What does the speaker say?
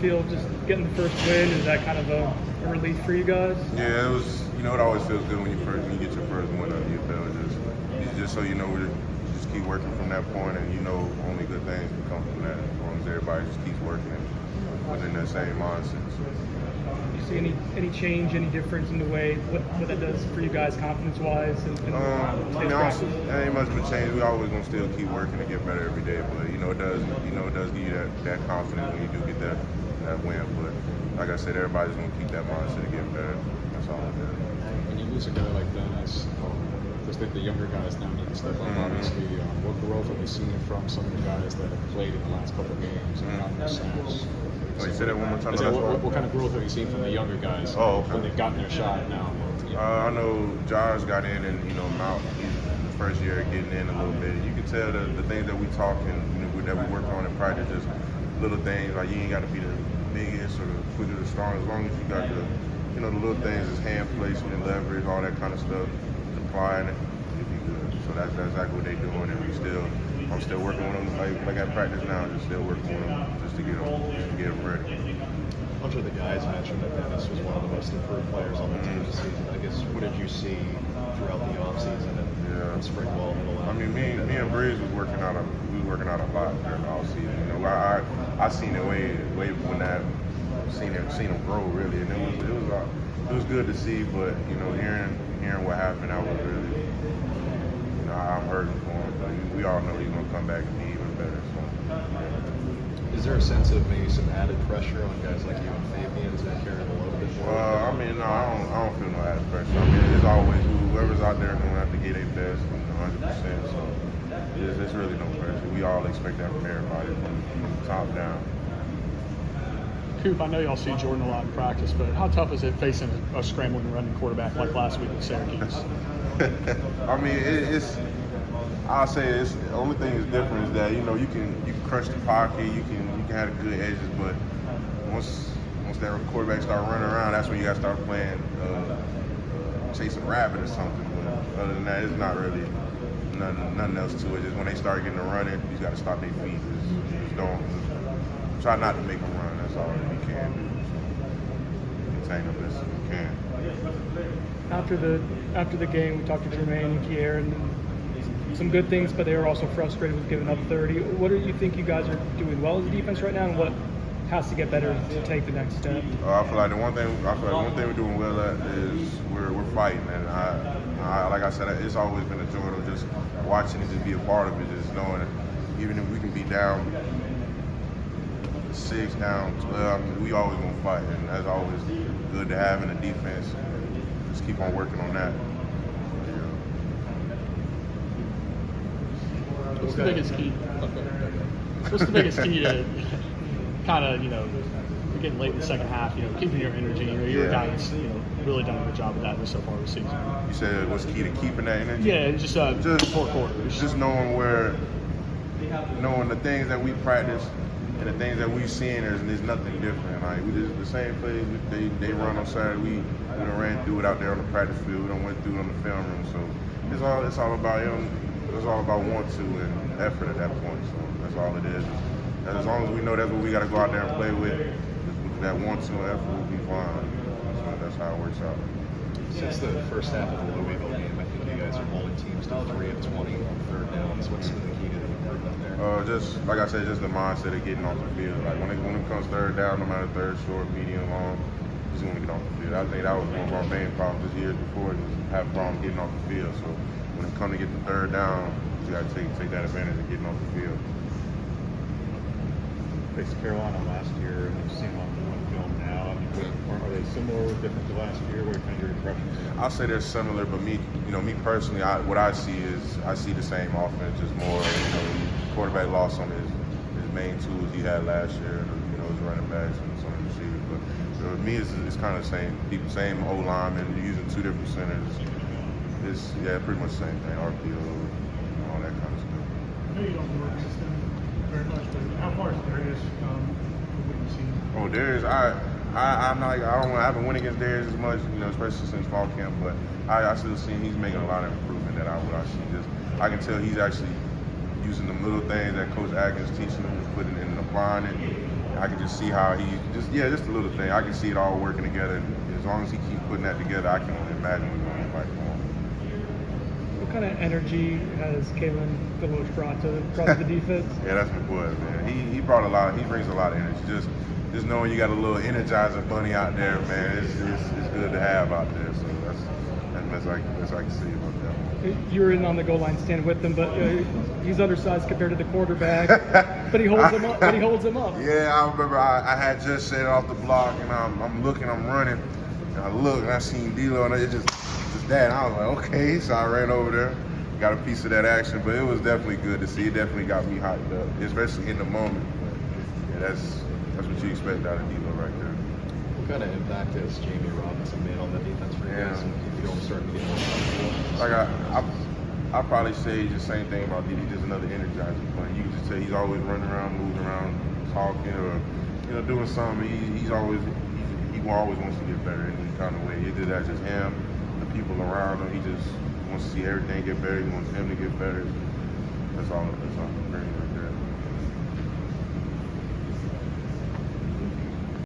Feel just getting the first win, is that kind of a relief for you guys? Yeah, it was. You know, it always feels good when you get your first win under your belt. Just so you know, we just keep working from that point, and you know, only good things can come from that as long as everybody just keeps working and within that same mindset. So. Do you see any change, any difference in the way what that does for you guys, confidence-wise? I mean, there ain't much of a change. We always gonna still keep working to get better every day, but it does give you that confidence when you do get that win. But like I said, everybody's gonna keep that mindset to get better. That's all it is. When you lose a guy like Dennis, just think the younger guys now need to step up. Obviously, what growth have you seen from some of the guys that have played in the last couple of games and gotten their snaps? Oh, you said that one more time. What kind of growth have you seen from the younger guys when they've gotten their shot now? I know Jars got in and Mount, he's the first year getting in a little bit. You can tell the things that we talk and that we work on in practice, just little things like you ain't got to be the biggest or the quickest or strongest. As long as you got the little things, as hand placement, leverage, all that kind of stuff, applying it, it'd be good. So that's exactly what they're doing, and I'm still working on them like at practice now, just still working on them just to get them ready. A bunch of the guys mentioned that Dennis was one of the most improved players on the team this season. I guess, what did you see throughout the offseason and spring ball? I mean, me and Breeze was working out a lot during the offseason. I seen it way from that. Seen him grow really, and it was good to see. But hearing what happened, I was really I'm hurting for him. But we all know he's gonna come back and be even better. So. Is there a sense of maybe some added pressure on guys like you and Fabian to carry the load a bit more? I mean, no, I don't feel no added pressure. I mean, it's always whoever's out there going to have to get their best, 100%. So there's really no pressure. We all expect that from everybody, from the top down. Coop, I know y'all see Jordan a lot in practice, but how tough is it facing a scrambling running quarterback like last week at Syracuse? I mean, I'll say it's the only thing that's different is that you can crunch the pocket, you can have the good edges, but once that quarterback start running around, that's when you got to start playing chasing rabbit or something. But other than that, it's not really nothing else to it. Just when they start getting to running, you got to stop their feet. Just don't try not to make them run. That's all you can do. So, contain them as you can. After the game, we talked to Jermaine and Kier, and some good things, but they were also frustrated with giving up 30. What do you think you guys are doing well as a defense right now, and what has to get better to take the next step? I feel like the one thing we're doing well at is we're fighting, and I like I said, it's always been a joy to just watching it, just be a part of it, just knowing that even if we can be down 6, down 12, I mean, we always gonna fight, and that's always good to have in the defense. Just keep on working on that. What's the biggest key? What's the biggest key to kind of getting late in the second half? Keeping your energy. You're a guy that's really done a good job of that so far this season. You said what's key to keeping that energy? Yeah, just 4 quarters. Just knowing the things that we practice and the things that we've seen. There's nothing different. Like we just the same plays they run on Saturday. We ran through it out there on the practice field. We went through it on the film room. So it's all about It's all about want to and effort at that point. So that's all it is. And as long as we know that's what we got to go out there and play with, that want to and effort will be fine. So that's how it works out. Since the first half of the Louisville game, I think you guys are holding teams to 3 of 20 on third downs. What's the key to the improvement there? Just like I said, just the mindset of getting off the field. Like when it comes third down, no matter third, short, medium, long, just want to get off the field. I think that was one of our main problems this year before, just have problems getting off the field. So when it comes to get the third down, you got to take that advantage of getting off the field. Faced Carolina last year, and you've seen them on film now. I mean, are they similar or different to last year? What are kind of your impressions? I'll say they're similar, but me personally, what I see is the same offense, just more. Quarterback lost on his main tools he had last year, his running backs and some of the receivers. But with me, it's kind of the same O lineman using 2 different centers. It's pretty much the same thing, RPO, all that kind of stuff. I know you don't work system very much, but how far is Darius from what you've seen? Oh, Darius, I haven't won against Darius as much, especially since fall camp, but I still see he's making a lot of improvement that I see. I can tell he's actually using the little things that Coach Atkins teaching him, putting it and applying it. I can just see how he just a little thing. I can see it all working together. And as long as he keeps putting that together, I can only imagine what's going to be like for him. What kind of energy has Kalen Deloach brought to the defense? Yeah, that's my boy, man. He brought a lot. He brings a lot of energy. Just knowing you got a little Energizer bunny out there, man, it's good to have out there. So that's I can see about that. You were in on the goal line stand with him, but he's undersized compared to the quarterback. But he holds him up. Yeah, I remember I had just set off the block, and I'm looking, I'm running, and I look, and I seen D-Lo, and it just that. And I was like, okay, so I ran over there, got a piece of that action, but it was definitely good to see. It definitely got me hyped up, especially in the moment. But yeah, that's what you expect out of D-Lo right there. What kind of impact has Jamie Robinson made on the defense for you guys? And you feel him starting to get more comfortable? Like I probably say the same thing about D. He's just another energizer player. You can just tell he's always running around, moving around, talking, or doing something. He always wants to get better in any kind of way. Either that's just him, the people around him. He just wants to see everything get better. He wants him to get better. That's all. That's all. Right there.